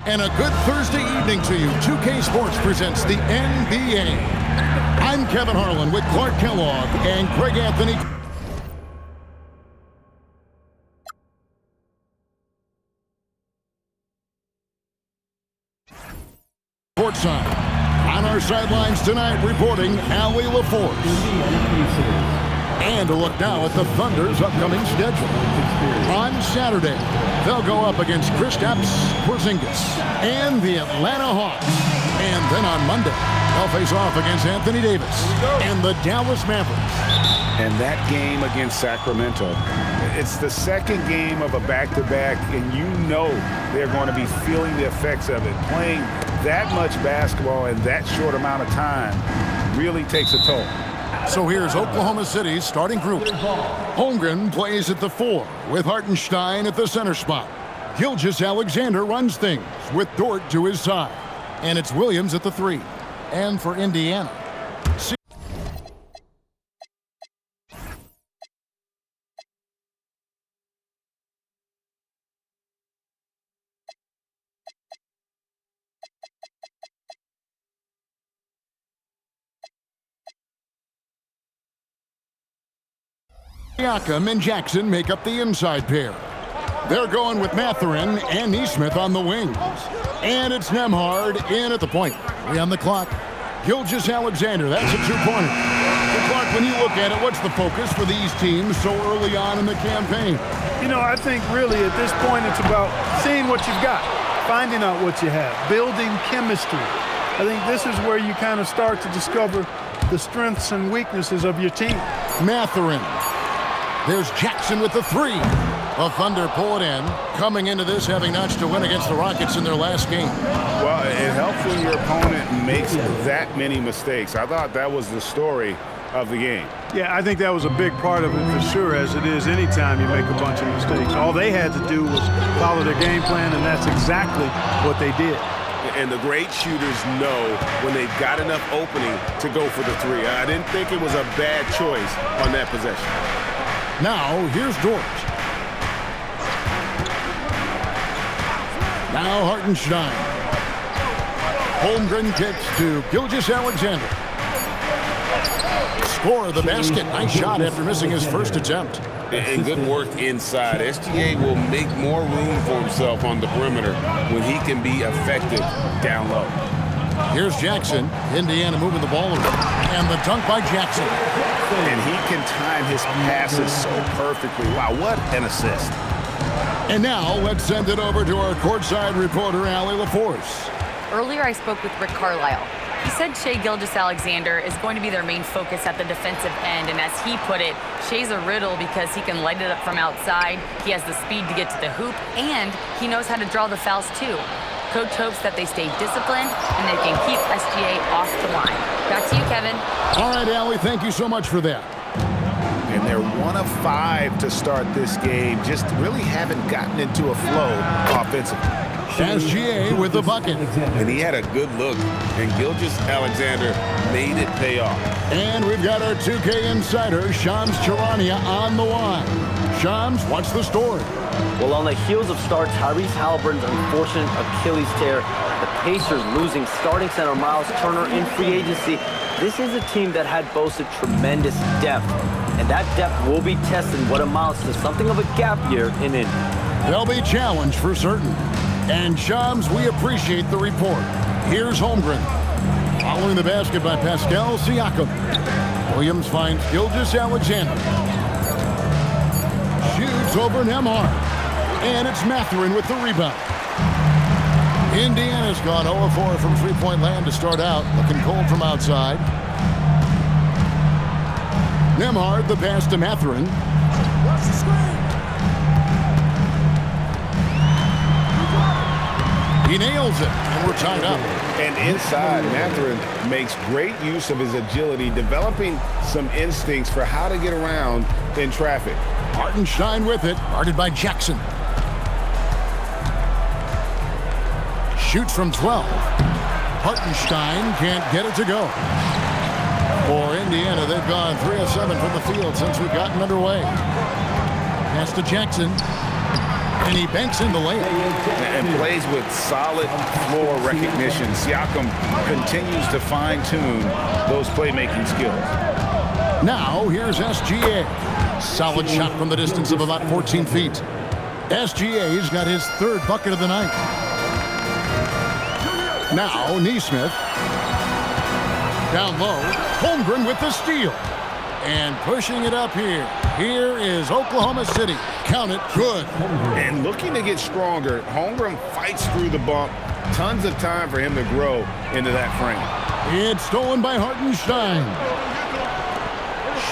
And a good Thursday evening to you. 2K Sports presents the NBA. I'm Kevin Harlan with Clark Kellogg and Greg Anthony. Courtside. On our sidelines tonight, reporting Allie LaForce. And a look now at the Thunder's upcoming schedule. On Saturday, they'll go up against Kristaps Porzingis and the Atlanta Hawks. And then on Monday, they'll face off against Anthony Davis and the Dallas Mavericks. And that game against Sacramento, it's the second game of a back-to-back, and you know they're going to be feeling the effects of it. Playing that much basketball in that short amount of time really takes a toll. So here's Oklahoma City's starting group. Holmgren plays at the 4 with Hartenstein at the center spot. Gilgeous-Alexander runs things with Dort to his side. And it's Williams at the 3. And for Indiana, Siakam and Jackson make up the inside pair. They're going with Mathurin and Nesmith on the wings. And it's Nembhard in at the point. 3 on the clock. Gilgeous-Alexander, that's a two-pointer. So Clark, when you look at it, what's the focus for these teams so early on in the campaign? You know, I think really at this point it's about seeing what you've got, finding out what you have, building chemistry. I think this is where you kind of start to discover the strengths and weaknesses of your team. Mathurin. There's Jackson with the 3. The Thunder pull it in, coming into this having notched a win against the Rockets in their last game. Well, it helps when your opponent makes that many mistakes. I thought that was the story of the game. Yeah, I think that was a big part of it for sure, as it is anytime you make a bunch of mistakes. All they had to do was follow their game plan, and that's exactly what they did. And the great shooters know when they've got enough opening to go for the 3. I didn't think it was a bad choice on that possession. Now, here's Dort. Now Hartenstein. Holmgren kicks to Gilgeous-Alexander. Score of the basket. Nice shot after missing his first attempt. And good work inside. SGA will make more room for himself on the perimeter when he can be effective down low. Here's Jackson. Indiana moving the ball around. And the dunk by Jackson. And he can time his passes so perfectly. Wow, what an assist. And now let's send it over to our courtside reporter, Allie LaForce. Earlier I spoke with Rick Carlisle. He said Shai Gilgeous-Alexander is going to be their main focus at the defensive end, and as he put it, Shai's a riddle because he can light it up from outside, he has the speed to get to the hoop, and he knows how to draw the fouls too. Coach hopes that they stay disciplined and they can keep SGA off the line. Back to you, Kevin. All right, Allie, thank you so much for that. And they're 1 of 5 to start this game. Just really haven't gotten into a flow offensively. SGA with the bucket. And he had a good look, and Gilgeous-Alexander made it pay off. And we've got our 2K insider, Shams Charania, on the line. Shams, what's the story? Well, on the heels of star Tyrese Halliburton's unfortunate Achilles tear, the Pacers losing starting center Miles Turner in free agency, this is a team that had boasted tremendous depth. And that depth will be tested in what amounts to something of a gap year in Indy. They'll be challenged for certain. And Shams, we appreciate the report. Here's Holmgren. Following the basket by Pascal Siakam. Williams finds Gilgeous-Alexander. Shoots over Nembhard. And it's Mathurin with the rebound. Indiana's gone 0-4 from three-point land to start out. Looking cold from outside. Nembhard, the pass to Mathurin. Watch the screen. He nails it, and we're tied up. And inside, Mathurin makes great use of his agility, developing some instincts for how to get around in traffic. Hartenstein with it, guarded by Jackson. Shoots from 12. Hartenstein can't get it to go. For Indiana, they've gone 3 of 7 from the field since we've gotten underway. Pass to Jackson. And he banks in the layup. And plays with solid floor recognition. Siakam continues to fine-tune those playmaking skills. Now, here's SGA. Solid shot from the distance of about 14 feet. SGA's got his third bucket of the night. Now, Neesmith. Down low. Holmgren with the steal. And pushing it up here. Here is Oklahoma City. Count it good. And looking to get stronger, Holmgren fights through the bump. Tons of time for him to grow into that frame. It's stolen by Hartenstein.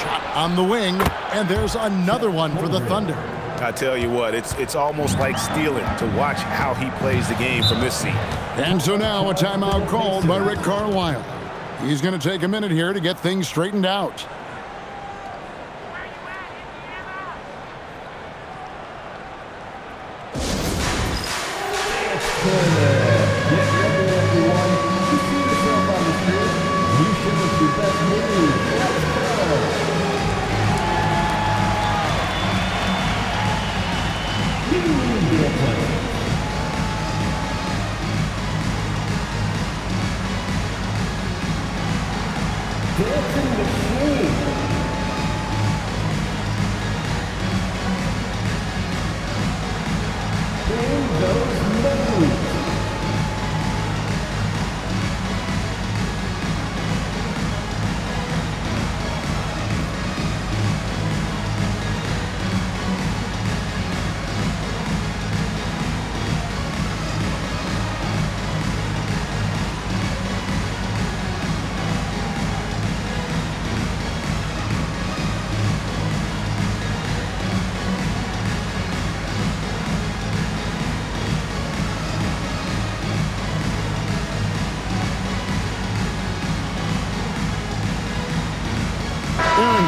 Shot on the wing. And there's another one for the Thunder. I tell you what, it's almost like stealing to watch how he plays the game from this seat. And so now a timeout called by Rick Carlisle. He's going to take a minute here to get things straightened out.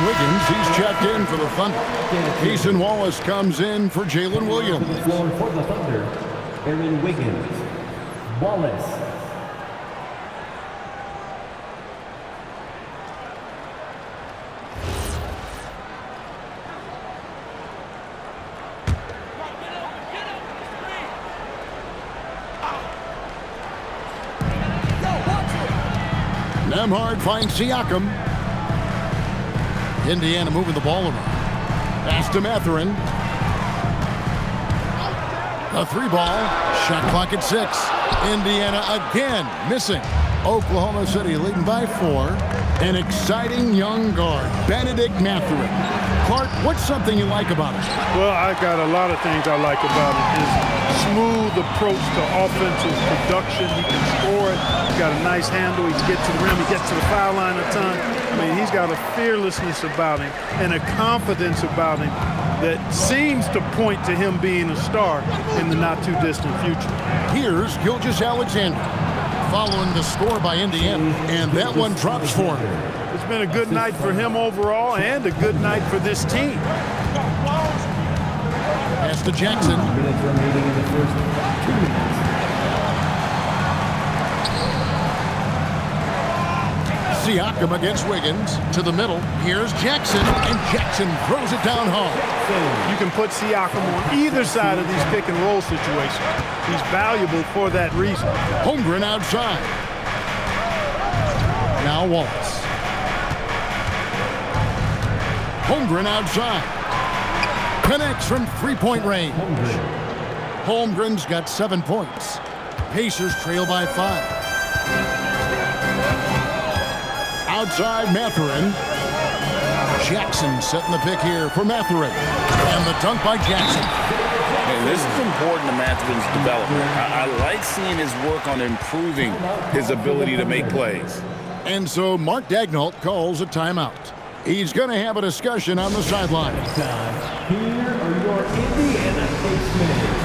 Wiggins, he's checked in for the Thunder. Keeson Wallace comes in for Jalen Williams. For the Thunder, Aaron Wiggins, Wallace. Nembhard finds Siakam. Indiana moving the ball around. Pass to Mathurin. A three ball. Shot clock at 6. Indiana again missing. Oklahoma City leading by 4. An exciting young guard, Benedict Mathurin. Clark, what's something you like about it? Well, I got a lot of things I like about it. His smooth approach to offensive production. He can score it. He's got a nice handle. He gets to the rim. He gets to the foul line a ton. I mean, he's got a fearlessness about him and a confidence about him that seems to point to him being a star in the not-too-distant future. Here's Gilgeous-Alexander following the score by Indiana, and that one drops for him. It's been a good night for him overall and a good night for this team. Pass to Jackson. Minutes remaining in the first 2 minutes. Siakam against Wiggins to the middle. Here's Jackson, and Jackson throws it down home. You can put Siakam on either side of these pick-and-roll situations. He's valuable for that reason. Holmgren outside. Now Wallace. Holmgren outside. Connects from three-point range. Holmgren's got 7 points. Pacers trail by 5. Outside Mathurin. Jackson setting the pick here for Mathurin. And the dunk by Jackson. And this is important to Mathurin's development. I like seeing his work on improving his ability to make plays. And so Mark Daigneault calls a timeout. He's going to have a discussion on the sideline. Here are your Indiana Pacers.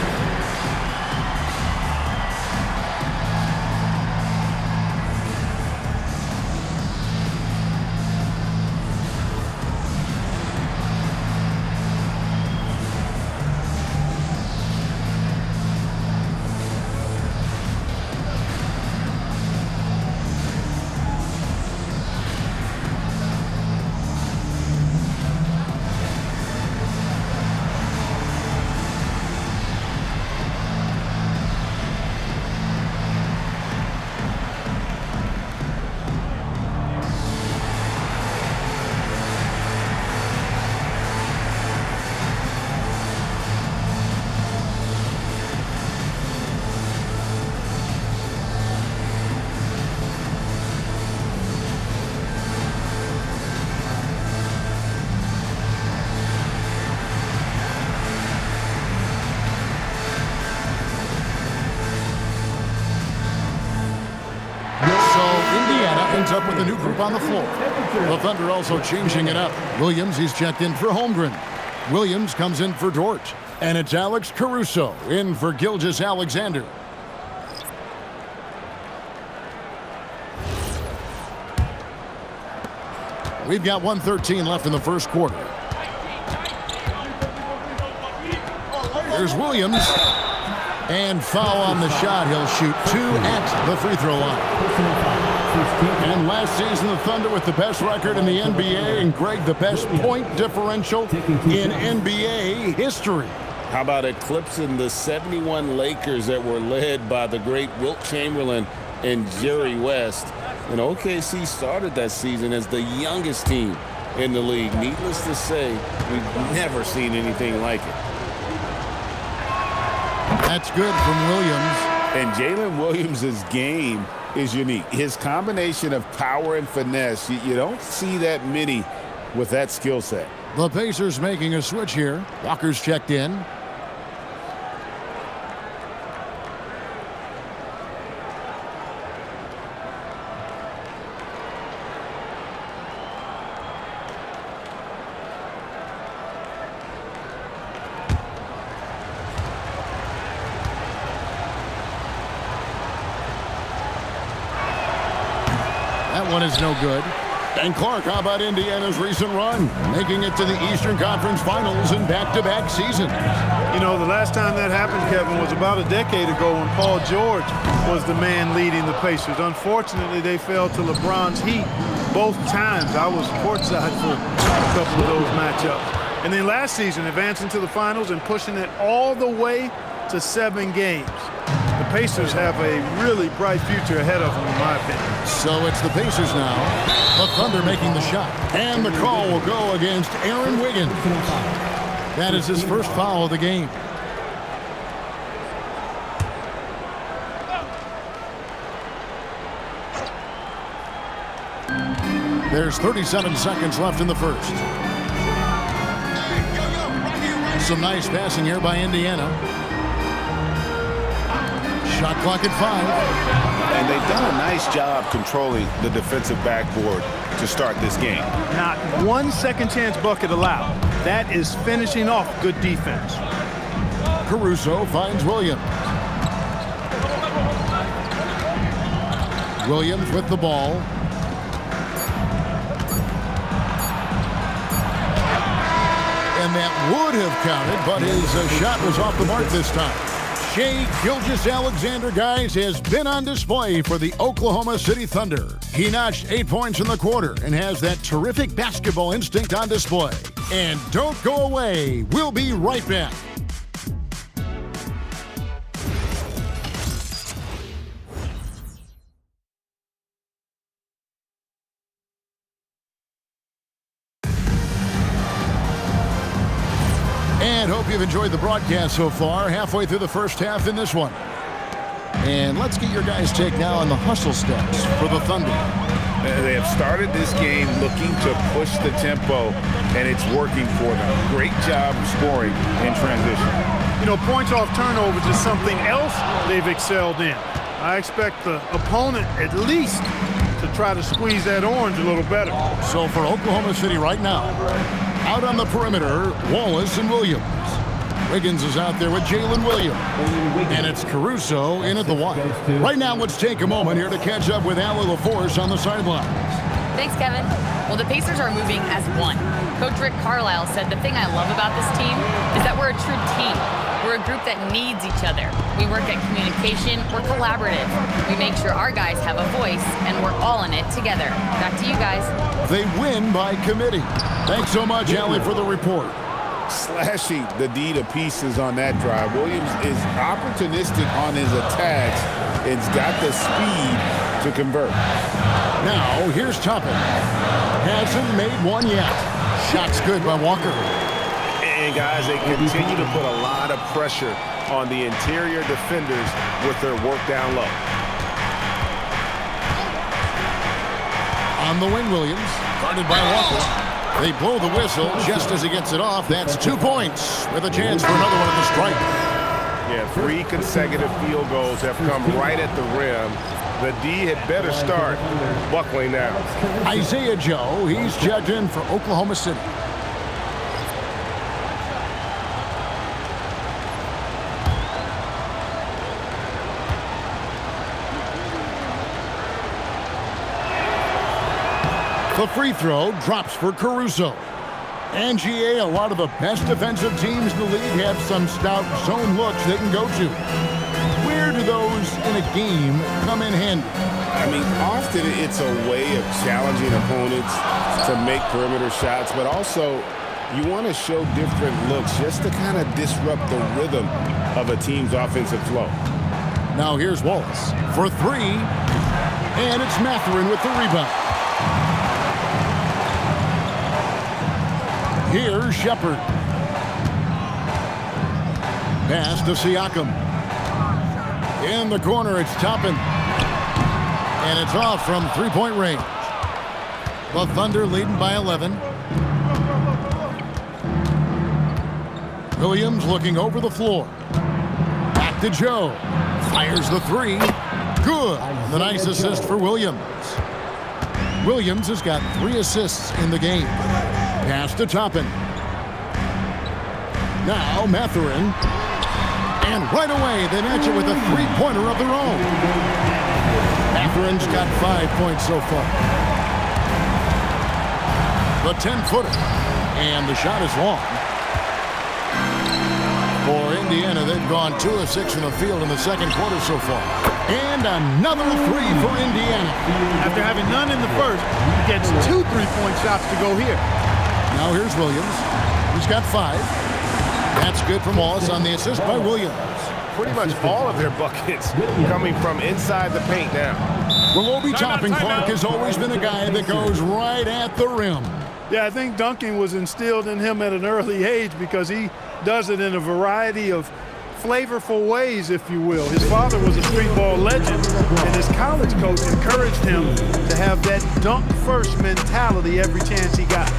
up with the new group on the floor. The Thunder also changing it up. Williams, he's checked in for Holmgren. Williams comes in for Dort. And it's Alex Caruso in for Gilgeous-Alexander. We've got 1:13 left in the first quarter. Here's Williams. And foul on the shot. He'll shoot 2 at the free throw line. And last season, the Thunder with the best record in the NBA. And Greg, the best point differential in NBA history. How about eclipsing the 71 Lakers that were led by the great Wilt Chamberlain and Jerry West? And OKC started that season as the youngest team in the league. Needless to say, we've never seen anything like it. That's good from Williams. And Jalen Williams' game is unique. His combination of power and finesse, you don't see that many with that skill set. The Pacers making a switch here. Walker's checked in. That one is no good. And Clark, how about Indiana's recent run? Making it to the Eastern Conference Finals in back-to-back seasons. You know, the last time that happened, Kevin, was about a decade ago when Paul George was the man leading the Pacers. Unfortunately, they fell to LeBron's Heat both times. I was courtside for a couple of those matchups. And then last season, advancing to the finals and pushing it all the way to 7 games. The Pacers have a really bright future ahead of them, in my opinion. So it's the Pacers now. The Thunder making the shot. And the call will go against Aaron Wiggins. That is his first foul of the game. There's 37 seconds left in the first. Some nice passing here by Indiana. Shot clock at 5. And they've done a nice job controlling the defensive backboard to start this game. Not one second chance bucket allowed. That is finishing off good defense. Caruso finds Williams. Williams with the ball. And that would have counted, but his shot was off the mark this time. Shai Gilgeous-Alexander, guys, has been on display for the Oklahoma City Thunder. He notched 8 points in the quarter and has that terrific basketball instinct on display. And don't go away. We'll be right back. And hope you've enjoyed the broadcast so far. Halfway through the first half in this one. And let's get your guys' take now on the hustle steps for the Thunder. They have started this game looking to push the tempo, and it's working for them. Great job of scoring in transition. You know, points off turnovers is something else they've excelled in. I expect the opponent at least to try to squeeze that orange a little better. So for Oklahoma City right now, out on the perimeter, Wallace and Williams. Wiggins is out there with Jalen Williams. And it's Caruso in at the one. Right now, let's take a moment here to catch up with Allie LaForce on the sidelines. Thanks, Kevin. Well, the Pacers are moving as one. Coach Rick Carlisle said, the thing I love about this team is that we're a true team. We're a group that needs each other. We work at communication. We're collaborative. We make sure our guys have a voice, and we're all in it together. Back to you guys. They win by committee. Thanks so much, Allie, for the report. Slashing the D to pieces on that drive. Williams is opportunistic on his attacks. It's got the speed to convert. Now, here's Toppin. Hasn't made one yet. Shot's good by Walker. And guys, they continue to put a lot of pressure on the interior defenders with their work down low. On the wing, Williams, guarded by Walker. They blow the whistle just as he gets it off. That's 2 points with a chance for another one at the stripe. Yeah, 3 consecutive field goals have come right at the rim. The D had better start buckling down. Isaiah Joe, he's checked in for Oklahoma City. The free throw drops for Caruso. And GA, a lot of the best defensive teams in the league have some stout zone looks they can go to. Where do those in a game come in handy? I mean, often it's a way of challenging opponents to make perimeter shots, but also you want to show different looks just to kind of disrupt the rhythm of a team's offensive flow. Now here's Wallace for three, and it's Mathurin with the rebound. Here's Shepard. Pass to Siakam. In the corner, it's Toppin. And it's off from three-point range. The Thunder leading by 11. Williams looking over the floor. Back to Joe. Fires the three. Good. The nice assist for Williams. Williams has got 3 assists in the game. Pass to Toppin. Now Mathurin. And right away, they match it with a three-pointer of their own. Mathurin's got 5 points so far. The 10-footer. And the shot is long. For Indiana, they've gone 2 of 6 from the field in the second quarter so far. And another three for Indiana. After having none in the first, he gets 2 3-point shots to go here. Now here's Williams. He's got 5. That's good from Wallace on the assist by Williams. Pretty much all of their buckets coming from inside the paint now. Well, Obi Toppin Clark has always been a guy that goes right at the rim. Yeah, I think dunking was instilled in him at an early age because he does it in a variety of flavorful ways, if you will. His father was a street ball legend, and his college coach encouraged him to have that dunk-first mentality every chance he got.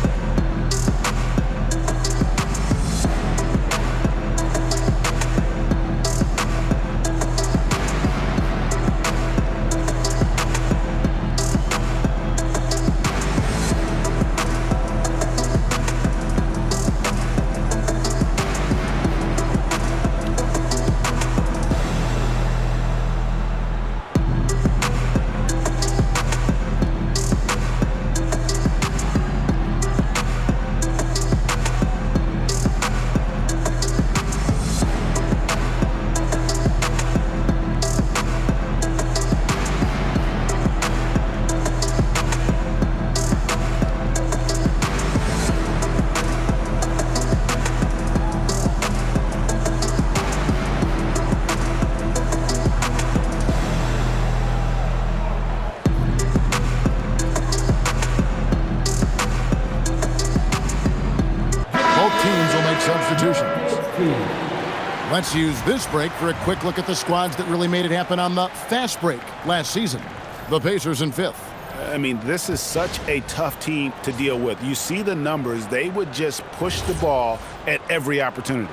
Let's use this break for a quick look at the squads that really made it happen on the fast break last season. The Pacers in 5th. I mean, this is such a tough team to deal with. You see the numbers. They would just push the ball at every opportunity.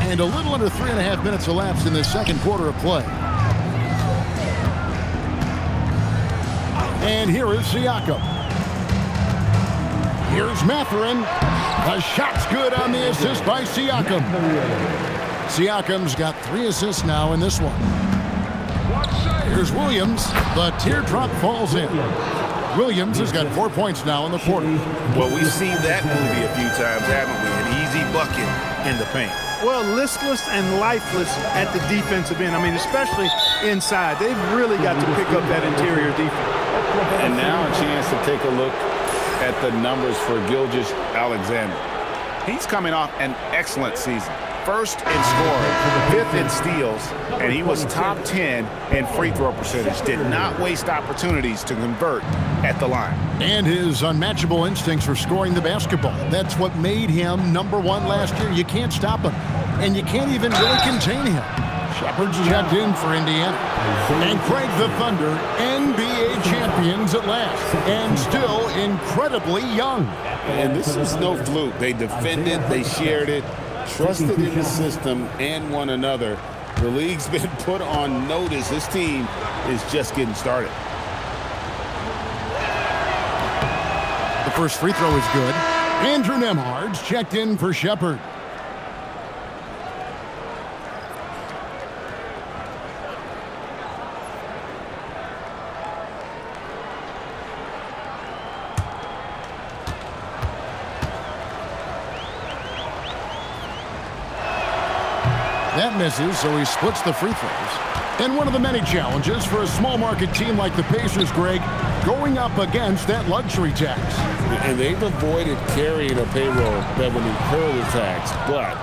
And a little under 3.5 minutes elapsed in the second quarter of play. And here is Siakam. Here's Mathurin. The shot's good on the assist by Siakam. Siakam's got 3 assists now in this one. Here's Williams. The teardrop falls in. Williams has got 4 points now in the quarter. Well, we've seen that movie a few times, haven't we? An easy bucket in the paint. Well, listless and lifeless at the defensive end. I mean, especially inside. They've really got to pick up that interior defense. And now a chance to take a look at the numbers for Gilgeous-Alexander. He's coming off an excellent season. 1st in scoring, 5th in steals, and he was top 10 in free throw percentage. Did not waste opportunities to convert at the line. And his unmatchable instincts for scoring the basketball. That's what made him #1 last year. You can't stop him, and you can't even really contain him. Shepard's checked in for Indiana. And Craig, the Thunder, NBA champions at last, and still incredibly young. And this was no fluke. They defended, they shared it, trusted in the system and one another. The league's been put on notice. This team is just getting started. The first free throw is good. Andrew Nembhard's checked in for Shepard. That misses, so he splits the free throws. And one of the many challenges for a small market team like the Pacers, Greg, going up against that luxury tax. And they've avoided carrying a payroll that would incur the tax. But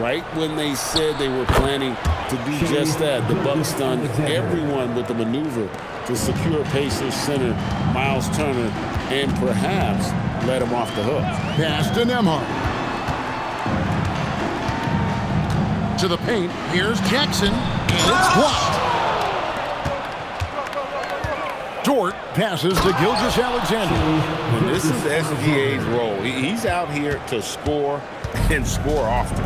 right when they said they were planning to do just that, the Bucks stunned everyone with the maneuver to secure Pacers center Miles Turner and perhaps let him off the hook. Pass to Nembhard. To the paint. Here's Jackson. And it's blocked. Dort passes to Gilgeous-Alexander. And this is SGA's role. He's out here to score and score often.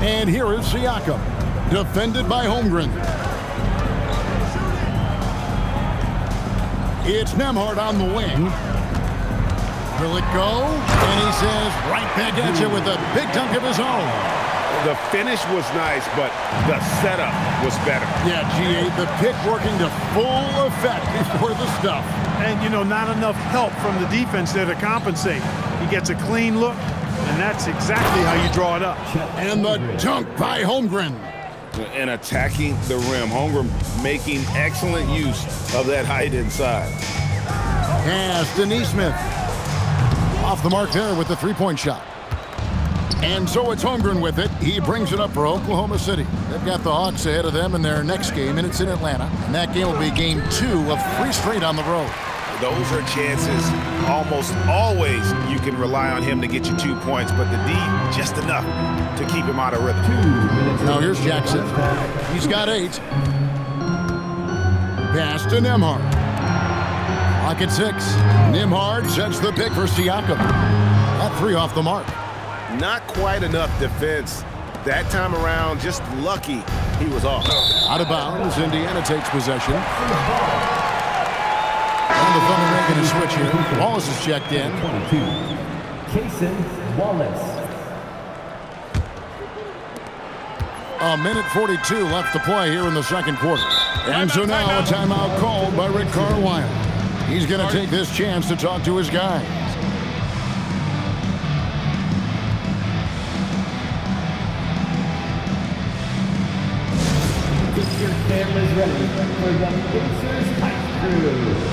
And here is Siakam, defended by Holmgren. It's Nembhard on the wing. Will it go? And he says right back at you with a big dunk of his own. The finish was nice, but the setup was better. Yeah, GA, the pick working to full effect before the stuff. And, you know, not enough help from the defense there to compensate. He gets a clean look, and that's exactly how you draw it up. And the dunk by Holmgren. And attacking the rim. Holmgren making excellent use of that height inside. Pass to Nesmith. Off the mark there with the three-point shot. And so it's Holmgren with it. He brings it up for Oklahoma City. They've got the Hawks ahead of them in their next game, and it's in Atlanta. And that game will be game 2 of 3 straight on the road. Those are chances. Almost always you can rely on him to get you 2 points, but the D, just enough to keep him out of rhythm. Now here's Jackson. He's got 8. Pass to Nembhard. Clock at 6. Nembhard sets the pick for Siakam. That 3 off the mark. Not quite enough defense. That time around, just lucky he was off. Out of bounds, Indiana takes possession. And the Thunder making a switch here. Wallace is checked in. 22. Cason Wallace. A minute 42 left to play here in the second quarter. And so now a timeout called by Rick Carlisle. He's going to take this chance to talk to his guys. Your cameras ready for the Pacers Hype Crew.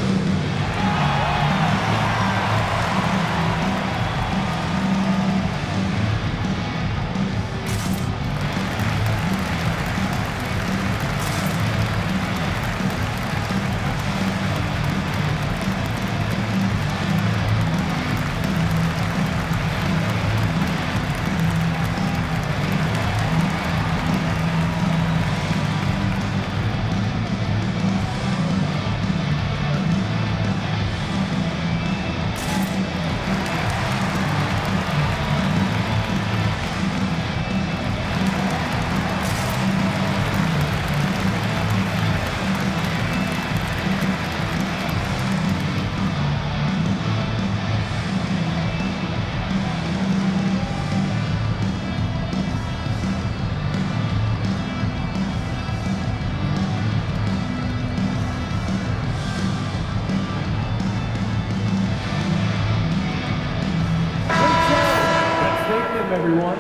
Everyone.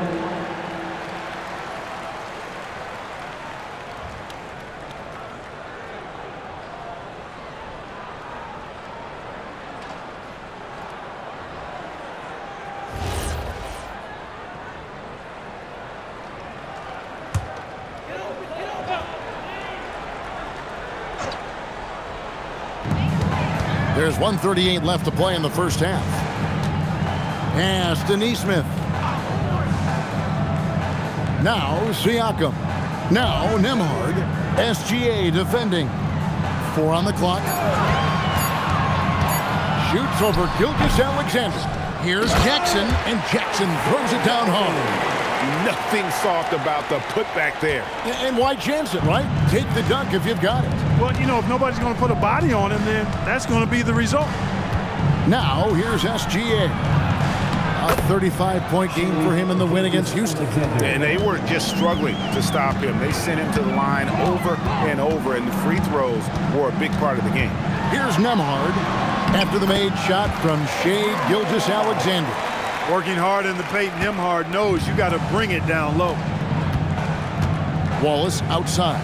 There's 1:38 left to play in the first half. Pass to Nesmith. Now Siakam. Now Nembhard. SGA defending. 4 on the clock. Shoots over Gilgeous-Alexander. Here's Jackson, and Jackson throws it down home. Nothing soft about the putback there. And why chance it, right? Take the dunk if you've got it. Well, you know, if nobody's going to put a body on him, then that's going to be the result. Now, here's SGA. A 35-point game for him in the win against Houston. And they were just struggling to stop him. They sent him to the line over and over, and the free throws were a big part of the game. Here's Nembhard after the made shot from Shai Gilgeous-Alexander. Working hard in the paint, Nembhard knows you got to bring it down low. Wallace outside.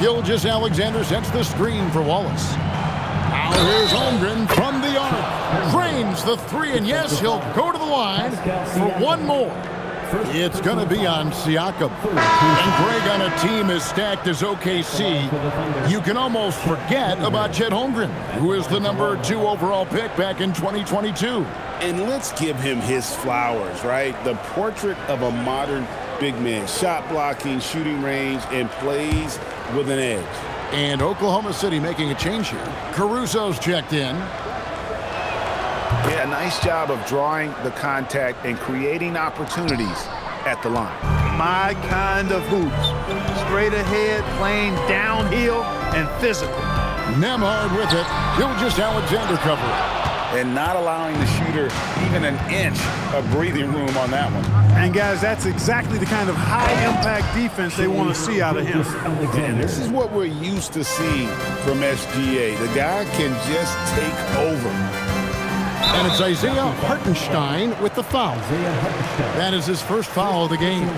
Gilgeous-Alexander sets the screen for Wallace. Now here's Holmgren from the arc. Drains the three, and yes, he'll go to the line for one more. It's going to be on Siakam. And Greg, on a team as stacked as OKC, you can almost forget about Chet Holmgren, who is the number 2 overall pick back in 2022. And let's give him his flowers, right? The portrait of a modern big man. Shot blocking, shooting range, and plays with an edge. And Oklahoma City making a change here. Caruso's checked in. Yeah, nice job of drawing the contact and creating opportunities at the line. My kind of hoops. Straight ahead, playing downhill, and physical. Nembhard with it. Gilgeous-Alexander cover. And not allowing the shooter even an inch of breathing room on that one. And guys, that's exactly the kind of high-impact defense they want to see out of him. And this is what we're used to seeing from SGA. The guy can just take over. And it's Isaiah Hartenstein with the foul. That is his first foul of the game.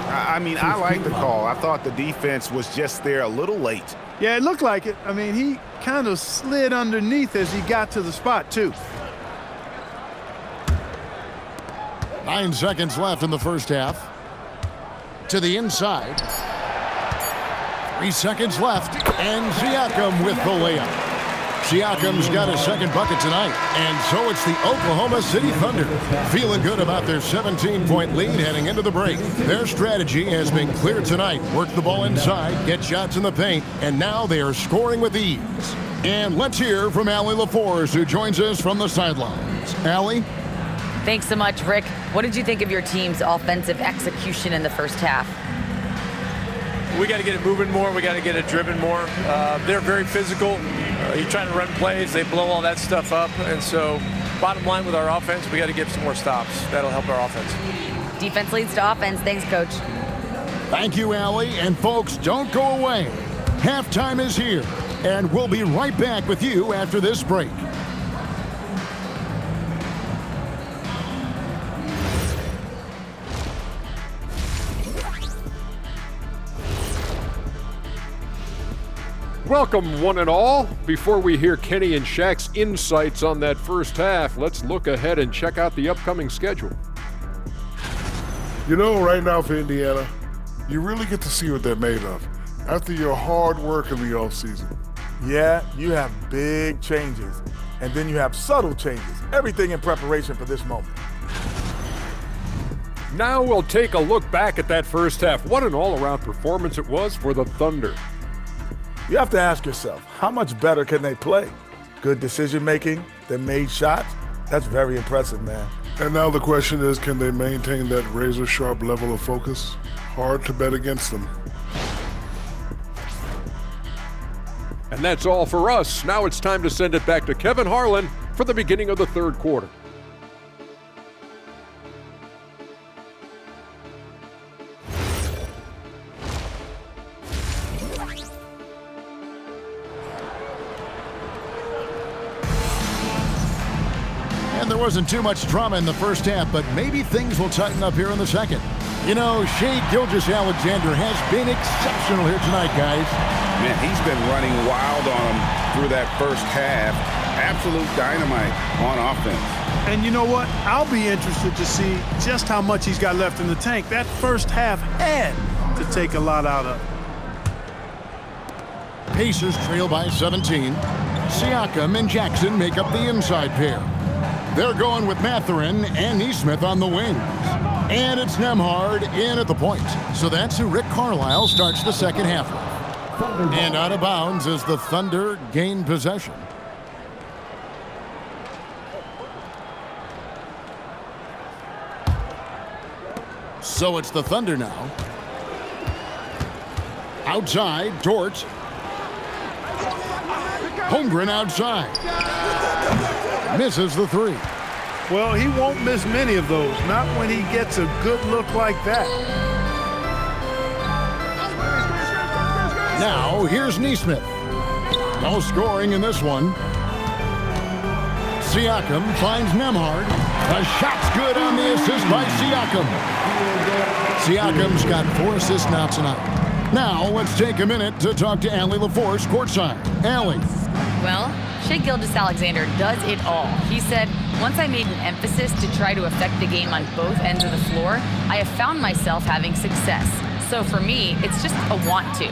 I mean, I like the call. I thought the defense was just there a little late. Yeah, it looked like it. I mean, he kind of slid underneath as he got to the spot, too. 9 seconds left in the first half. To the inside. 3 seconds left, and Siakam with the layup. Siakam's got his second bucket tonight, and so it's the Oklahoma City Thunder. Feeling good about their 17-point lead heading into the break. Their strategy has been clear tonight. Work the ball inside, get shots in the paint, and now they are scoring with ease. And let's hear from Allie LaForce, who joins us from the sidelines. Allie? Thanks so much, Rick. What did you think of your team's offensive execution in the first half? We got to get it moving more. We got to get it driven more. They're very physical. You're trying to run plays. They blow all that stuff up. And so bottom line with our offense, we got to get some more stops. That'll help our offense. Defense leads to offense. Thanks, Coach. Thank you, Allie. And folks, don't go away. Halftime is here, and we'll be right back with you after this break. Welcome, one and all. Before we hear Kenny and Shaq's insights on that first half, let's look ahead and check out the upcoming schedule. You know, right now for Indiana, you really get to see what they're made of after your hard work in the offseason. Yeah, you have big changes, and then you have subtle changes. Everything in preparation for this moment. Now we'll take a look back at that first half. What an all-around performance it was for the Thunder. You have to ask yourself, how much better can they play? Good decision-making, they made shots. That's very impressive, man. And now the question is, can they maintain that razor-sharp level of focus? Hard to bet against them. And that's all for us. Now it's time to send it back to Kevin Harlan for the beginning of the third quarter. And there wasn't too much drama in the first half, but maybe things will tighten up here in the second. You know, Shai Gilgeous-Alexander has been exceptional here tonight, guys. Man, he's been running wild on him through that first half. Absolute dynamite on offense. And you know what? I'll be interested to see just how much he's got left in the tank. That first half had to take a lot out of. Pacers trail by 17. Siakam and Jackson make up the inside pair. They're going with Mathurin and Nesmith on the wings. And it's Nembhard in at the point. So that's who Rick Carlisle starts the second half with. And out of bounds as the Thunder gain possession. So it's the Thunder now. Outside, Dort. Holmgren outside. Misses the three. Well, he won't miss many of those, not when he gets a good look like that. Now, here's Neesmith. No scoring in this one. Siakam finds Nembhard. The shot's good on the assist by Siakam. Siakam's got 4 assists now tonight. Now, let's take a minute to talk to Allie LaForce courtside. Allie. Well, Shai Gilgeous-Alexander does it all. He said, once I made an emphasis to try to affect the game on both ends of the floor, I have found myself having success. So for me, it's just a want to.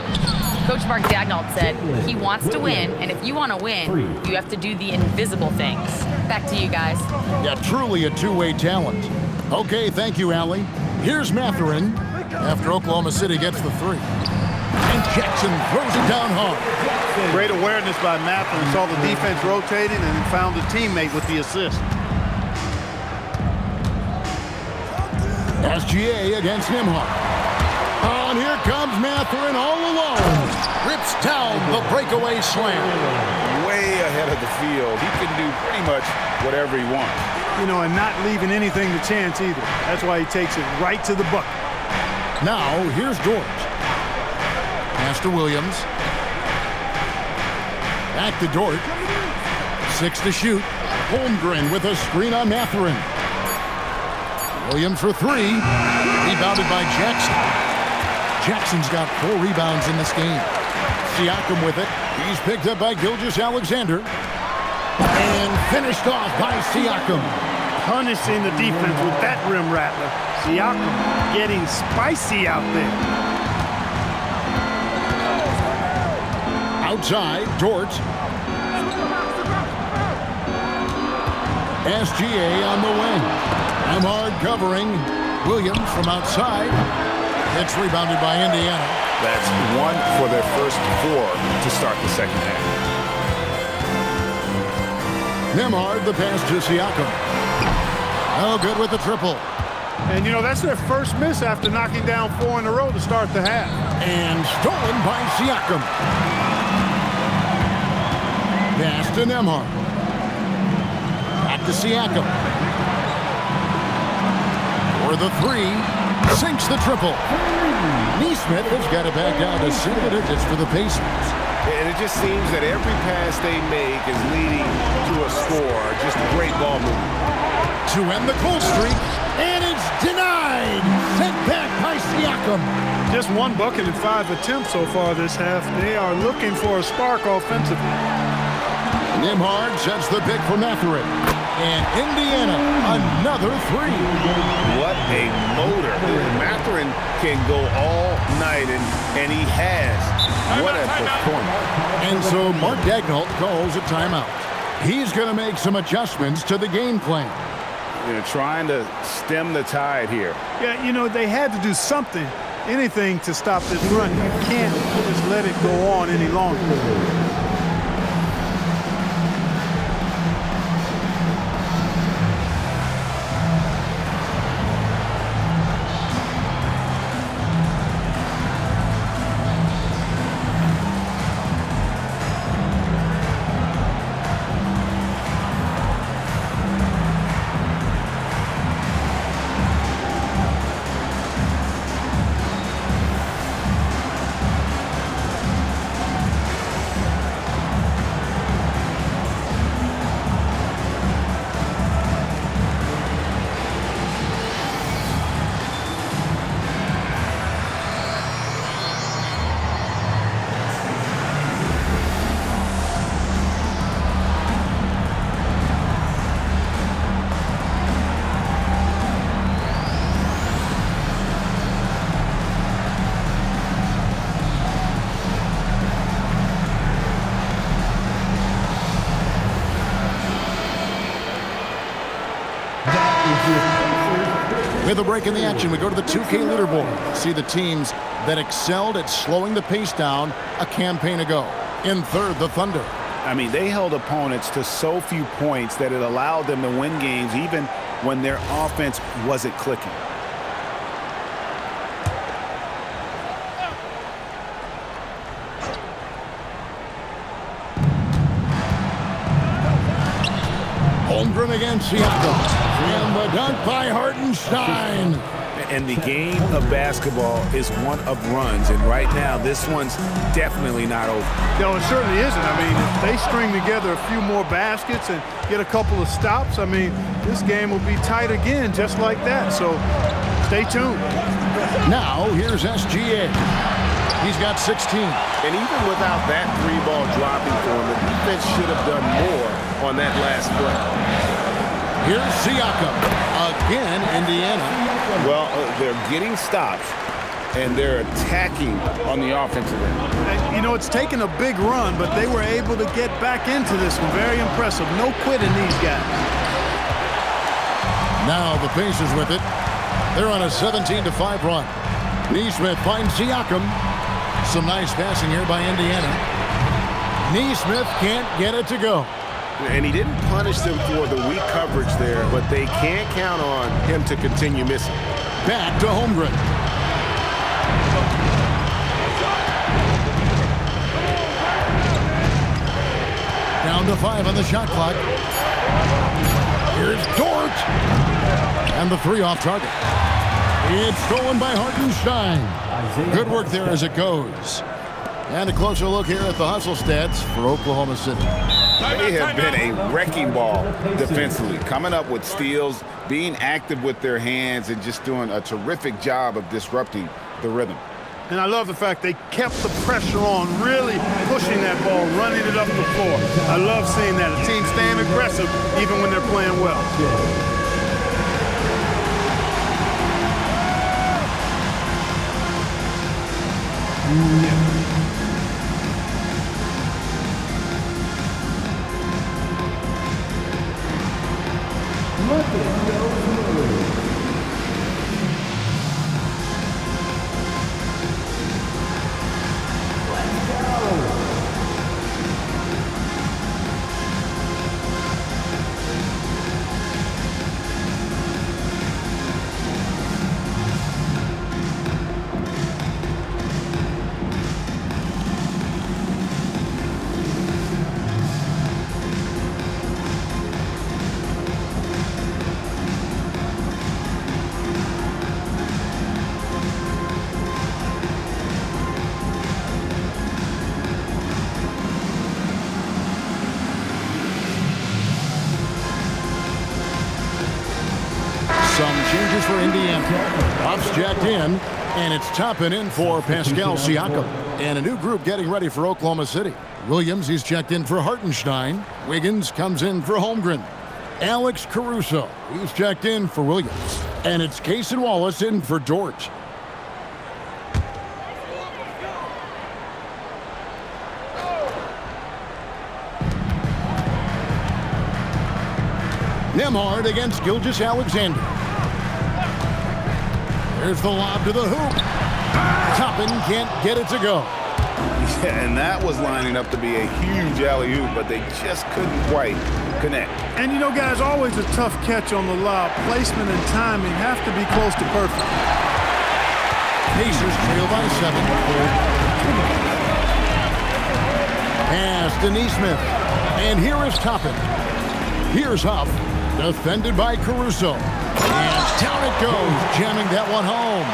Coach Mark Daigneault said he wants to win, and if you want to win, you have to do the invisible things. Back to you guys. Yeah, truly a two-way talent. Okay, thank you, Allie. Here's Mathurin after Oklahoma City gets the three. And Jackson throws it down hard. Great awareness by Mathurin. Saw the defense rotating and found a teammate with the assist. SGA against Nembhard. Oh, and here comes Mathurin all alone. Rips down the breakaway slam. Way ahead of the field. He can do pretty much whatever he wants. You know, and not leaving anything to chance either. That's why he takes it right to the bucket. Now, here's Dort. Pass to Williams. Back to Dort. 6 to shoot. Holmgren with a screen on Mathurin. Williams for 3. Rebounded by Jackson. Jackson's got 4 rebounds in this game. Siakam with it. He's picked up by Gilgeous-Alexander. And finished off by Siakam. Punishing the defense with that rim rattler. Siakam getting spicy out there. Outside, Dort. SGA on the wing. Nembhard covering. Williams from outside. It's rebounded by Indiana. That's 1 for their first 4 to start the second half. Nembhard, the pass to Siakam. No good with the triple. And, you know, that's their first miss after knocking down 4 in a row to start the half. And stolen by Siakam. Pass to Nembhard. Back to Siakam. For the 3. Sinks the triple. Neesmith has got it back down to single digits for the Pacers. And it just seems that every pass they make is leading to a score. Just a great ball movement. To end the cold streak, and it's denied. Sent back by Siakam. Just 1 bucket and 5 attempts so far this half. They are looking for a spark offensively. Nembhard sets the pick for Mathurin. And Indiana, another 3. What a motor. Mathurin can go all night, and he has. What a performance. And so Mark Daigneault calls a timeout. He's going to make some adjustments to the game plan. You know, trying to stem the tide here. Yeah, you know, they had to do something, anything to stop this run. You can't just let it go on any longer. With a break in the action, we go to the 2K leaderboard. See the teams that excelled at slowing the pace down a campaign ago. In third, the Thunder. I mean, they held opponents to so few points that it allowed them to win games even when their offense wasn't clicking. Holmgren against Siakam. And the dunk by Hartenstein. And the game of basketball is one of runs, and right now this one's definitely not over. No, it certainly isn't. I mean, if they string together a few more baskets and get a couple of stops, I mean, this game will be tight again just like that. So stay tuned. Now here's SGA. He's got 16. And even without that three-ball dropping for him, the defense should have done more on that last play. Here's Siakam. Again, Indiana. Well, they're getting stops, and they're attacking on the offensive end. And, you know, it's taken a big run, but they were able to get back into this one. Very impressive. No quitting these guys. Now the Pacers with it. They're on a 17-5 run. Neesmith finds Siakam. Some nice passing here by Indiana. Neesmith can't get it to go. And he didn't punish them for the weak coverage there, but they can't count on him to continue missing. Back to Holmgren. Down to 5 on the shot clock. Here's Dort. And the 3 off target. It's stolen by Hartenstein. Good work there as it goes. And a closer look here at the hustle stats for Oklahoma City. They have been a wrecking ball defensively, coming up with steals, being active with their hands, and just doing a terrific job of disrupting the rhythm. And I love the fact they kept the pressure on, really pushing that ball, running it up the floor. I love seeing that. A team staying aggressive even when they're playing well. Some changes for Indiana. Buffs jacked in, and it's Toppin in for Pascal Siakam. And a new group getting ready for Oklahoma City. Williams, he's checked in for Hartenstein. Wiggins comes in for Holmgren. Alex Caruso, he's checked in for Williams. And it's Case and Wallace in for Dort. Nembhard against Gilgeous-Alexander. There's the lob to the hoop. Toppin can't get it to go. Yeah, and that was lining up to be a huge alley-oop, but they just couldn't quite connect. And you know, guys, always a tough catch on the lob. Placement and timing have to be close to perfect. Pacers trail by 7. Pass to Neesmith. And here is Toppin. Here's Huff. Defended by Caruso. And down it goes, jamming that one home.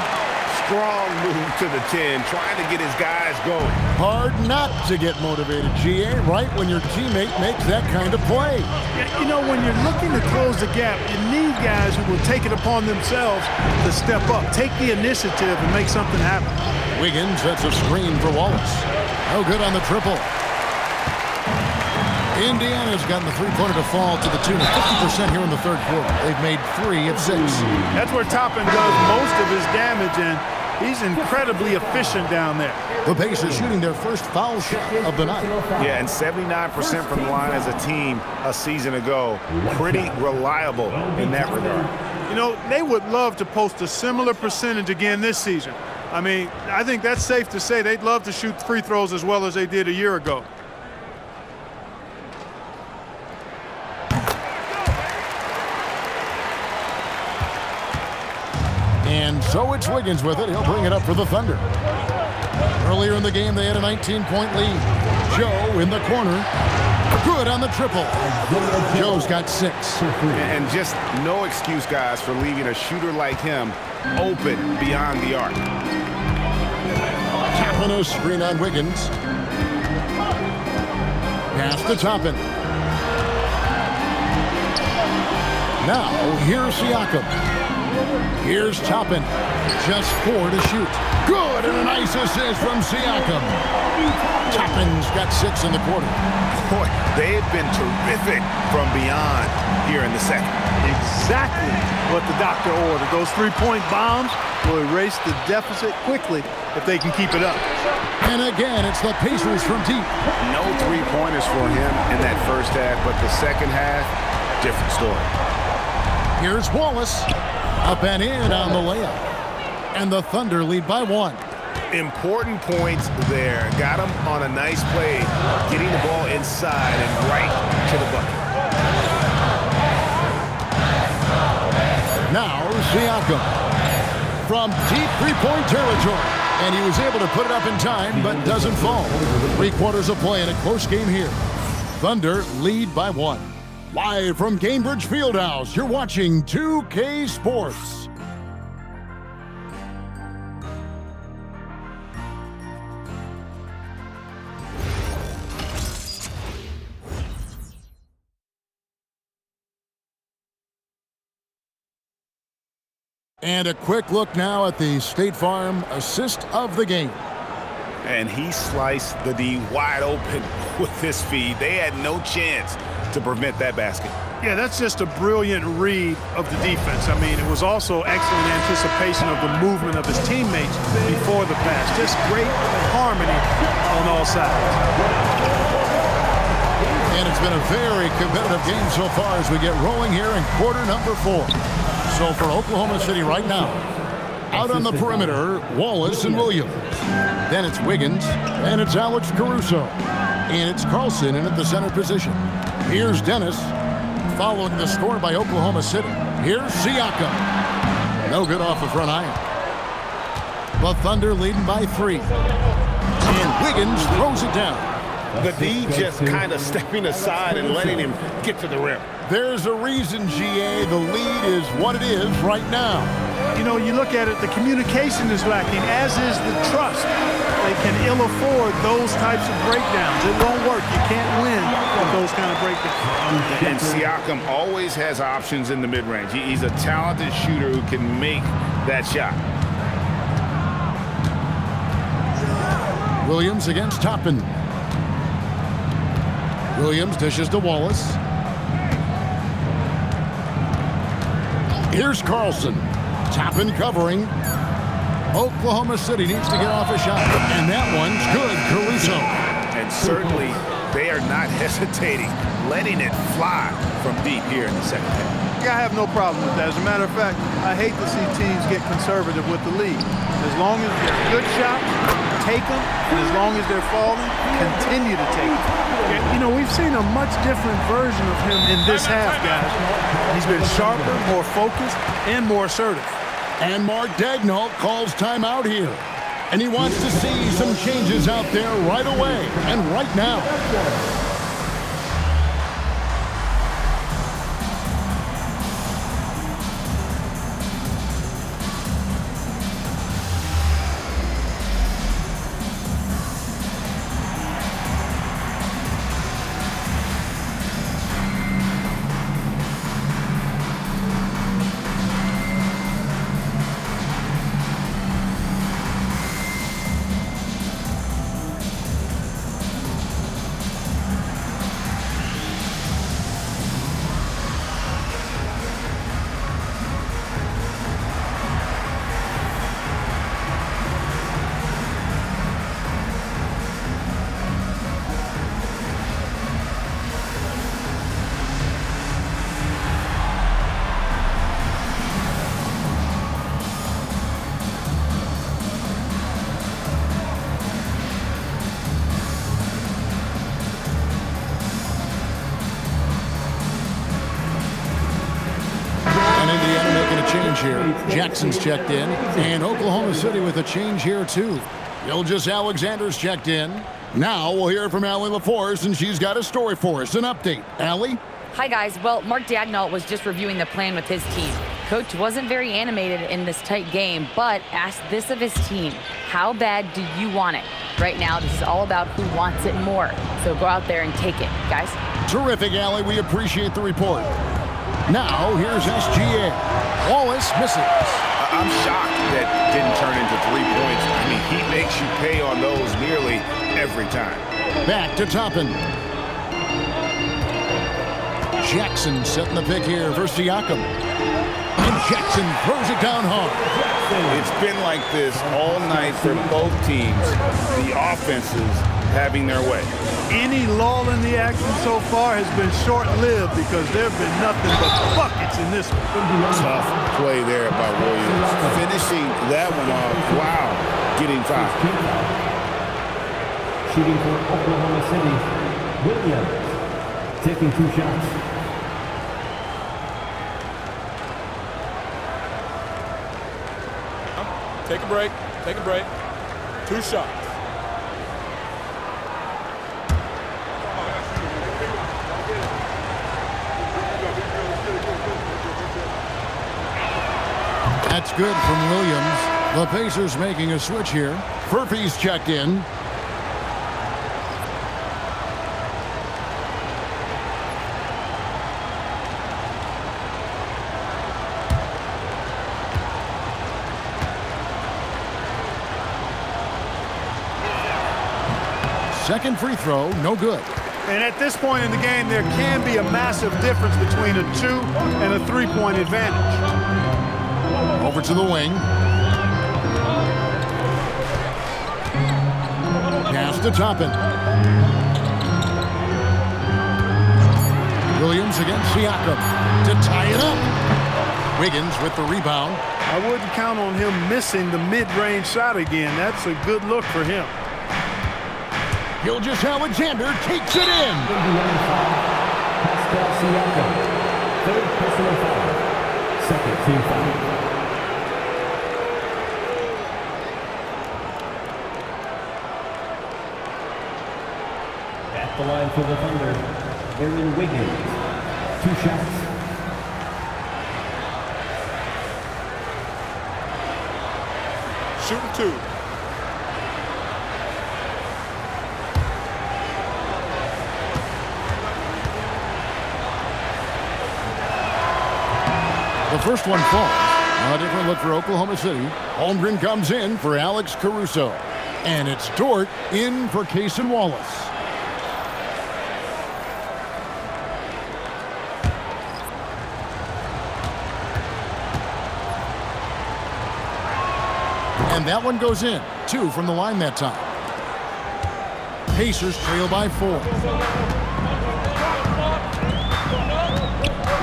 Strong move to the 10, trying to get his guys going. Hard not to get motivated, GA, right when your teammate makes that kind of play. Yeah, you know, when you're looking to close the gap, you need guys who will take it upon themselves to step up, take the initiative, and make something happen. Wiggins sets a screen for Wallace. No good on the triple. Indiana's gotten the three-pointer to fall to the tune of 50% here in the third quarter. They've made 3 of 6. That's where Toppin does most of his damage, and he's incredibly efficient down there. The Pacers shooting their first foul shot of the night. Yeah, and 79% from the line as a team a season ago. Pretty reliable in that regard. You know, they would love to post a similar percentage again this season. I mean, I think that's safe to say they'd love to shoot free throws as well as they did a year ago. And so it's Wiggins with it. He'll bring it up for the Thunder. Earlier in the game, they had a 19-point lead. Joe in the corner. Good on the triple. Joe's got 6. And just no excuse, guys, for leaving a shooter like him open beyond the arc. Tapping a screen on Wiggins. Pass to Toppin. Now, here's Siakam. Here's Toppin. Just 4 to shoot. Good, and a nice assist from Siakam. Toppin's got 6 in the quarter. Boy, they've been terrific from beyond here in the second. Exactly what the doctor ordered. Those three-point bombs will erase the deficit quickly if they can keep it up. And again, it's the Pacers from deep. No three-pointers for him in that first half, but the second half, different story. Here's Wallace. Up and in on the layup. And the Thunder lead by 1. Important points there. Got him on a nice play, getting the ball inside and right to the bucket. Now Siakam from deep three-point territory. And he was able to put it up in time, but doesn't fall. 3/4 of play in a close game here. Thunder lead by 1. Live from Gainbridge Fieldhouse, you're watching 2K Sports. And a quick look now at the State Farm assist of the game. And he sliced the D wide open with his feed. They had no chance to prevent that basket. Yeah, that's just a brilliant read of the defense. I mean, it was also excellent anticipation of the movement of his teammates before the pass. Just great harmony on all sides. And it's been a very competitive game so far as we get rolling here in quarter number 4. So for Oklahoma City right now, out on the perimeter, Wallace and Williams. Then it's Wiggins, and it's Alex Caruso. And it's Carlson in at the center position. Here's Dennis, following the score by Oklahoma City. Here's Siakam. No good off the front iron. The Thunder leading by 3. And Wiggins throws it down. The D just kind of stepping aside and letting him get to the rim. There's a reason, GA, the lead is what it is right now. You know, you look at it, the communication is lacking, as is the trust. They can ill afford those types of breakdowns. It won't work. You can't win with those kind of breakdowns. And Siakam always has options in the mid-range. He's a talented shooter who can make that shot. Williams against Toppin. Williams dishes to Wallace. Here's Carlson. Toppin covering. Oklahoma City needs to get off a shot. And that one's good, Caruso. And certainly they are not hesitating, letting it fly from deep here in the second half. I have no problem with that. As a matter of fact, I hate to see teams get conservative with the lead. As long as they're good shots, take them, and as long as they're falling, continue to take them. You know, we've seen a much different version of him in this half, guys. He's been sharper, more focused, and more assertive. And Mark Daigneault calls timeout here. And he wants to see some changes out there right away and right now. Here. Jackson's checked in, and Oklahoma City with a change here too. Gilgeous Alexander's checked in, Now we'll hear from Allie LaForce, and she's got a story for us. An update. Allie? Hi, guys. Well, Mark Dagnall was just reviewing the plan with his team. Coach wasn't very animated in this tight game, but asked this of his team. How bad do you want it? Right now, this is all about who wants it more. So go out there and take it, guys. Terrific, Allie. We appreciate the report. Now, here's SGA. Wallace misses. I'm shocked that didn't turn into 3 points. I mean, he makes you pay on those nearly every time. Back to Toppin. Jackson setting the pick here for Siakam. And Jackson throws it down hard. It's been like this all night for both teams. The offenses having their way. Any lull in the action so far has been short-lived because there have been nothing but buckets in this one. Tough play there by Williams. Finishing that one off. Wow. Getting fouled. Shooting for Oklahoma City, Williams. Taking 2 shots. Take a break. Take a break. 2 shots. That's good from Williams. The Pacers making a switch here. Furphy's checked in. Second free throw, no good. And at this point in the game, there can be a massive difference between a 2 and a 3-point advantage. Over to the wing. Pass to Toppin. Williams against Siakam to tie it up. Wiggins with the rebound. I wouldn't count on him missing the mid-range shot again. That's a good look for him. Gilgeous-Alexander takes it in. Pascal Siakam, 3rd personal foul, 2nd team foul. At the line for the Thunder, Aaron Wiggins, 2 shots. Shooting 2. The first one falls. A different look for Oklahoma City. Holmgren comes in for Alex Caruso. And it's Dort in for Cason Wallace. And that one goes in. 2 from the line that time. Pacers trail by 4.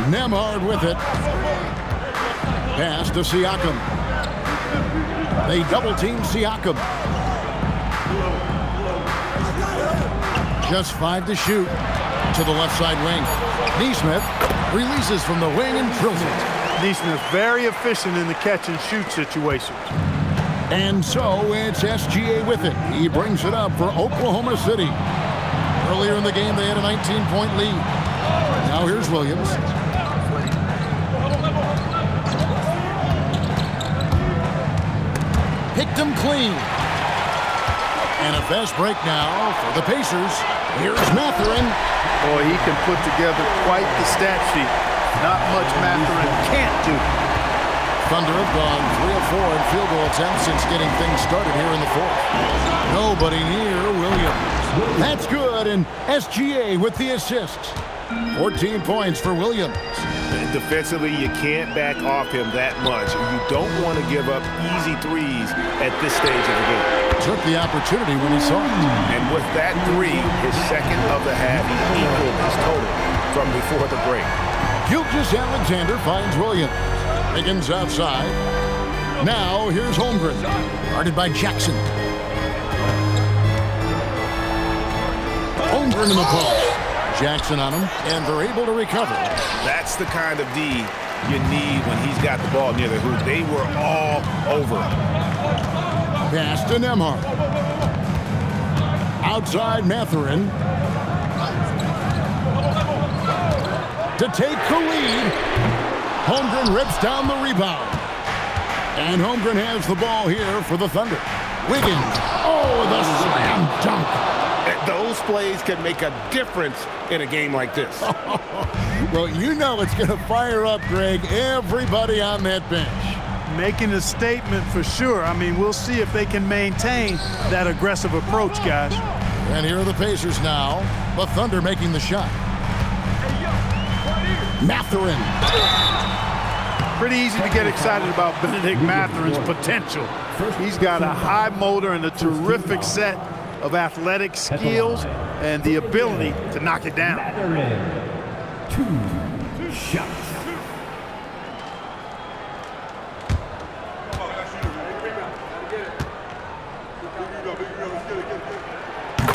Nembhard with it. Pass to Siakam. They double-team Siakam. Just 5 to shoot. To the left side wing. Nesmith releases from the wing and drills it. Nesmith very efficient in the catch-and-shoot situations. And so it's SGA with it. He brings it up for Oklahoma City. Earlier in the game, they had a 19-point lead. Now here's Williams. Picked him clean. And a fast break now for the Pacers. Here's Mathurin. Boy, he can put together quite the stat sheet. Not much Mathurin can't do. Thunder have gone 3 of 4 in field goal attempts since getting things started here in the 4th. Nobody near Williams. That's good, and SGA with the assist. 14 points for Williams. Defensively, you can't back off him that much. You don't want to give up easy threes at this stage of the game. Took the opportunity when he saw it. And with that 3, his second of the half, he equaled his total from before the break. Gilgeous-Alexander finds Williams. Wiggins outside. Now here's Holmgren. Guarded by Jackson. Holmgren in the post. Jackson on him, and they're able to recover. That's the kind of D you need when he's got the ball near the hoop. They were all over. Pass to Nembhard. Outside Mathurin. To take the lead. Holmgren rips down the rebound. And Holmgren has the ball here for the Thunder. Wiggins. Oh, the slam dunk. Those plays can make a difference in a game like this. Well, you know it's going to fire up, Greg, everybody on that bench. Making a statement for sure. I mean, we'll see if they can maintain that aggressive approach, guys. And here are the Pacers now. The Thunder making the shot. Mathurin. Pretty easy to get excited about Benedict Mathurin's potential. He's got a high motor and a terrific set of athletic skills and the ability to knock it down. 2 shots.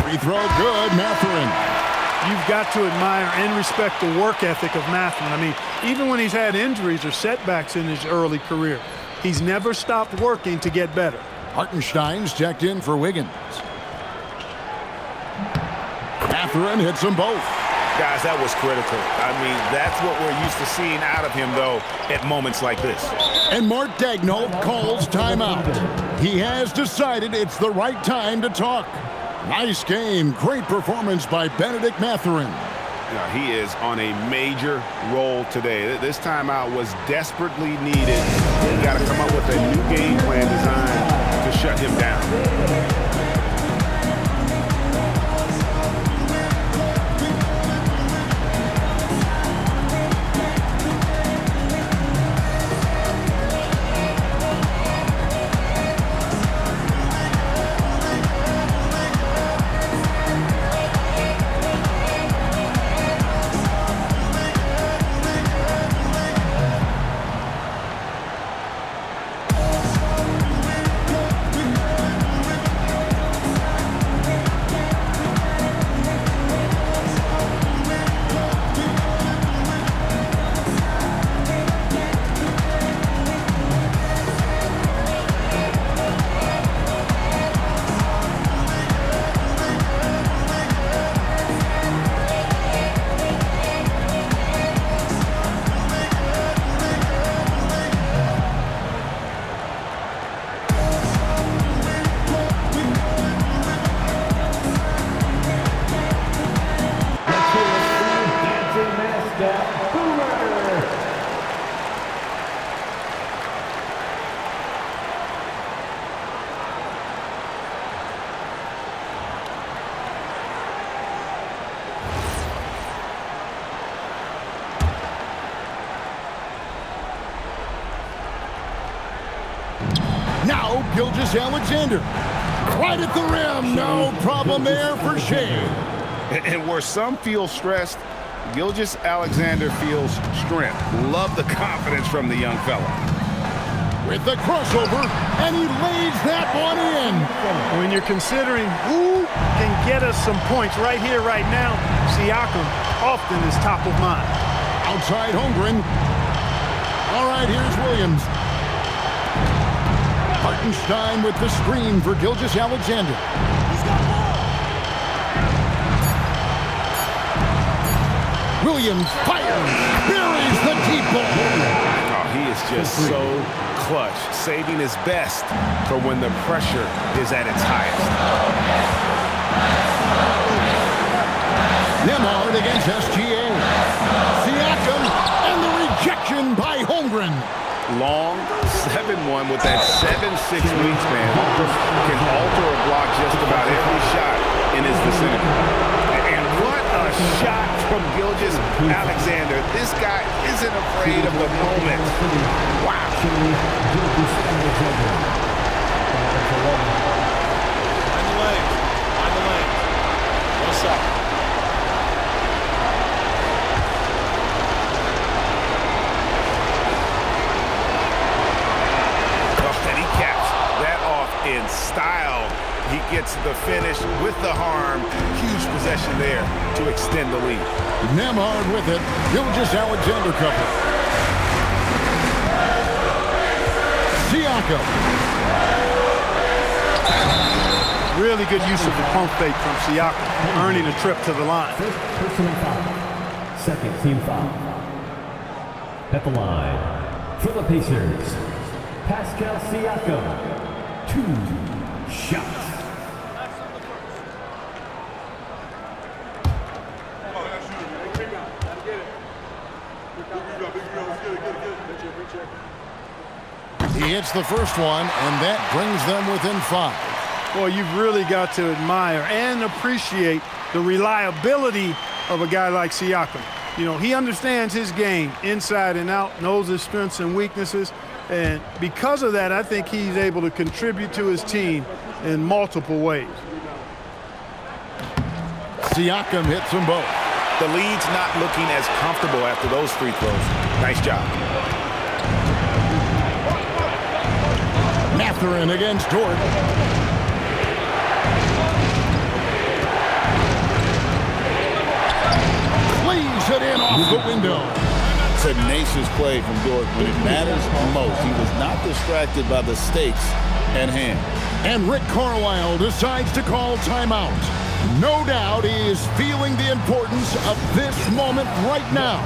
Free throw good, Mathurin. You've got to admire and respect the work ethic of Mathurin. I mean, even when he's had injuries or setbacks in his early career, he's never stopped working to get better. Hartenstein's checked in for Wiggins. Mathurin hits them both. Guys, that was critical. I mean, that's what we're used to seeing out of him, though, at moments like this. And Mark Daigneault calls timeout. He has decided it's the right time to talk. Nice game. Great performance by Benedict Mathurin. Yeah, he is on a major roll today. This timeout was desperately needed. You got to come up with a new game plan designed to shut him down. Now, Gilgeous-Alexander. Right at the rim. No problem there for Shea. And where some feel stressed, Gilgeous-Alexander feels strength. Love the confidence from the young fella. With the crossover, and he lays that one in. When you're considering who can get us some points right here, right now, Siakam often is top of mind. Outside Holmgren. All right, here's Williams. Hartenstein with the screen for Gilgeous-Alexander. Williams fires, buries the deep ball. Oh, he is just so clutch, saving his best for when the pressure is at its highest. Nemhard against SGA. Siakam, and the rejection by Holmgren. Long 7-1 with that 7'6" wingspan can alter a block just about every shot in his vicinity. And what a shot from Gilgeous-Alexander. This guy isn't afraid of the moment. Wow. On the lane. What's up? In style, he gets the finish with the harm. Huge possession there to extend the lead. Nemhard with it. Gilgeous-Alexander cover. Siakam. Really good use of the pump fake from Siakam, earning a trip to the line. First personal foul. Second team foul. At the line, for the Pacers, Pascal Siakam. 2 shots. He hits the first one, and that brings them within 5. Well, you've really got to admire and appreciate the reliability of a guy like Siakam. You know, he understands his game inside and out, knows his strengths and weaknesses, and because of that, I think he's able to contribute to his team in multiple ways. Siakam hits them both. The lead's not looking as comfortable after those free throws. Nice job. Mathurin against Jordan. Leaves it in off the window. Tenacious play from Jordan when it matters most. He was not distracted by the stakes at hand. And Rick Carlisle decides to call timeout. No doubt he is feeling the importance of this moment right now.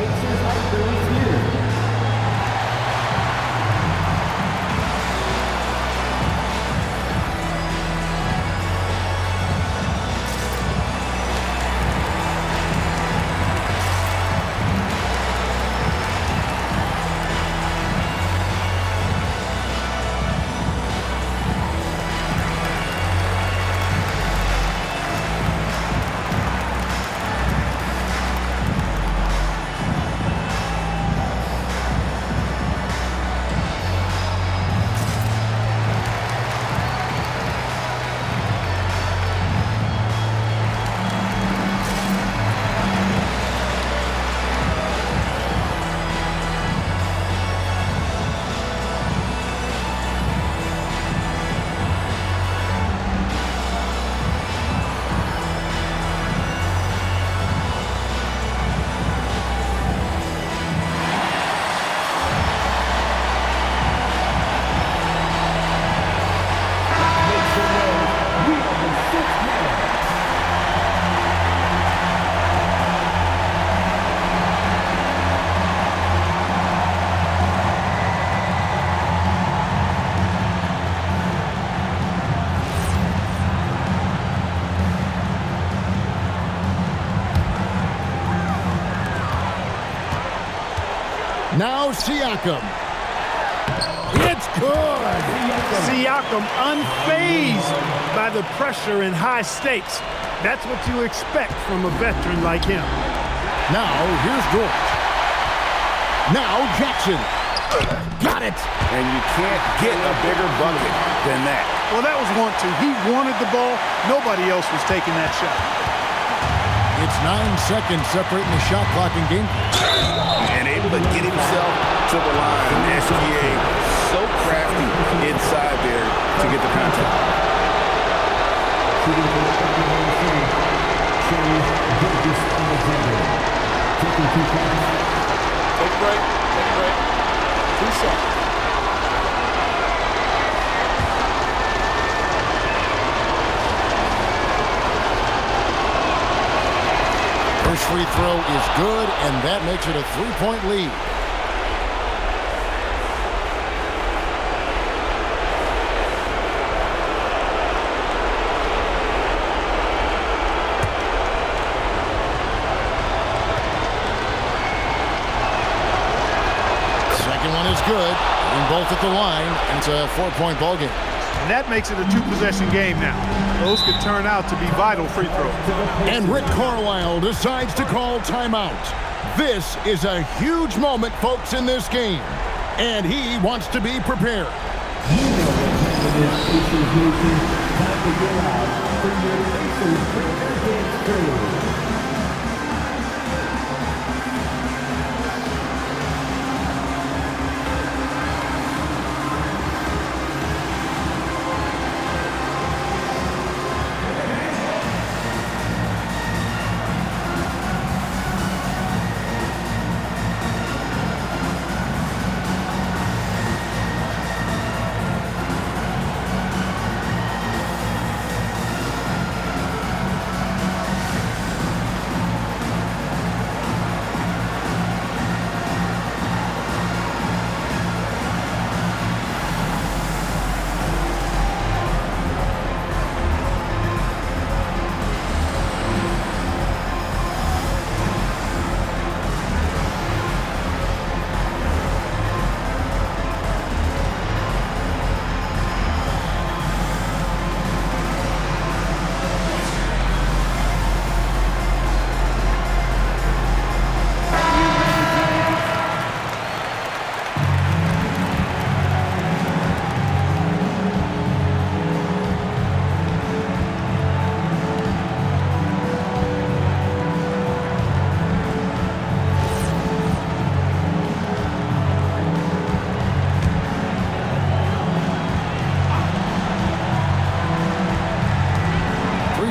Now Siakam. It's good. Siakam unfazed by the pressure and high stakes. That's what you expect from a veteran like him. Now here's George. Now Jackson. Got it. And you can't get a bigger bucket than that. Well, that was 1-2. He wanted the ball. Nobody else was taking that shot. It's 9 seconds separating the shot clock and game. And able to get himself to the line. SGA so crafty inside there to get the contact. Take a break. 2 shots. First free throw is good, and that makes it a 3-point lead. Second one is good, and both at the line, and it's a 4-point ball game. And that makes it a 2-possession game now. Those could turn out to be vital free throws. And Rick Carlisle decides to call timeout. This is a huge moment, folks, in this game. And he wants to be prepared.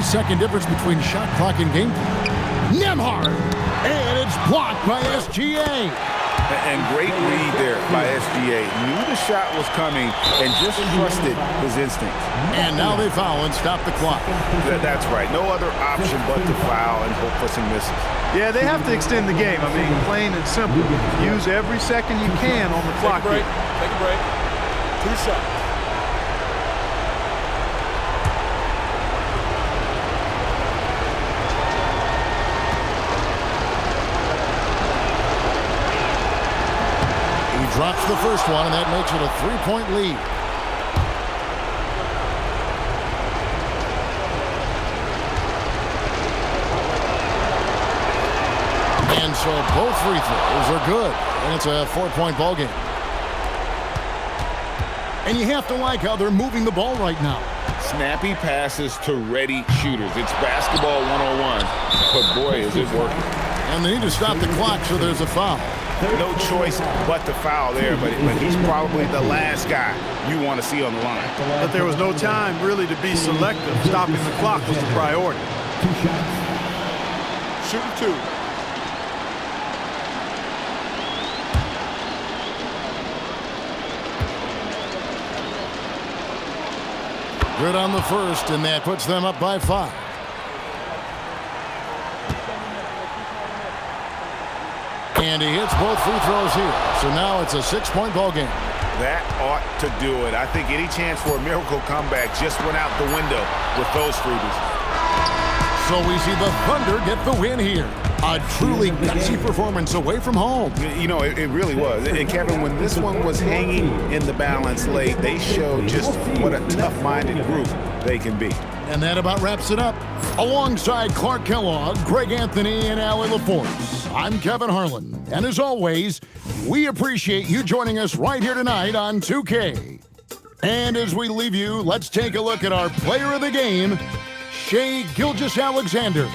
2-second difference between shot clock and game clock. Nembhard, and it's blocked by SGA. And great read there by SGA. Knew the shot was coming and just trusted his instincts. And now they foul and stop the clock. That's right. No other option but to foul and hope for some misses. Yeah, they have to extend the game. I mean, plain and simple. Use every second you can on the clock. Take a break. Take a break. 2 shots. Drops the first one, and that makes it a 3-point lead. And so both free throws are good, and it's a 4-point ball game. And you have to like how they're moving the ball right now. Snappy passes to ready shooters. It's basketball 101, but boy, is it working. And they need to stop the clock, so there's a foul. No choice but to foul there, but he's probably the last guy you want to see on the line. But there was no time really to be selective. Stopping the clock was the priority. 2 shots. Shooting 2. Good on the first, and that puts them up by 5. And he hits both free throws here. So now it's a 6-point ball game. That ought to do it. I think any chance for a miracle comeback just went out the window with those freebies. So we see the Thunder get the win here. A truly gutsy performance away from home. You know, it really was. And Kevin, when this one was hanging in the balance late, they showed just what a tough-minded group they can be. And that about wraps it up. Alongside Clark Kellogg, Greg Anthony, and Allie LaForce, I'm Kevin Harlan. And as always, we appreciate you joining us right here tonight on 2K. And as we leave you, let's take a look at our player of the game, Shai Gilgeous-Alexander.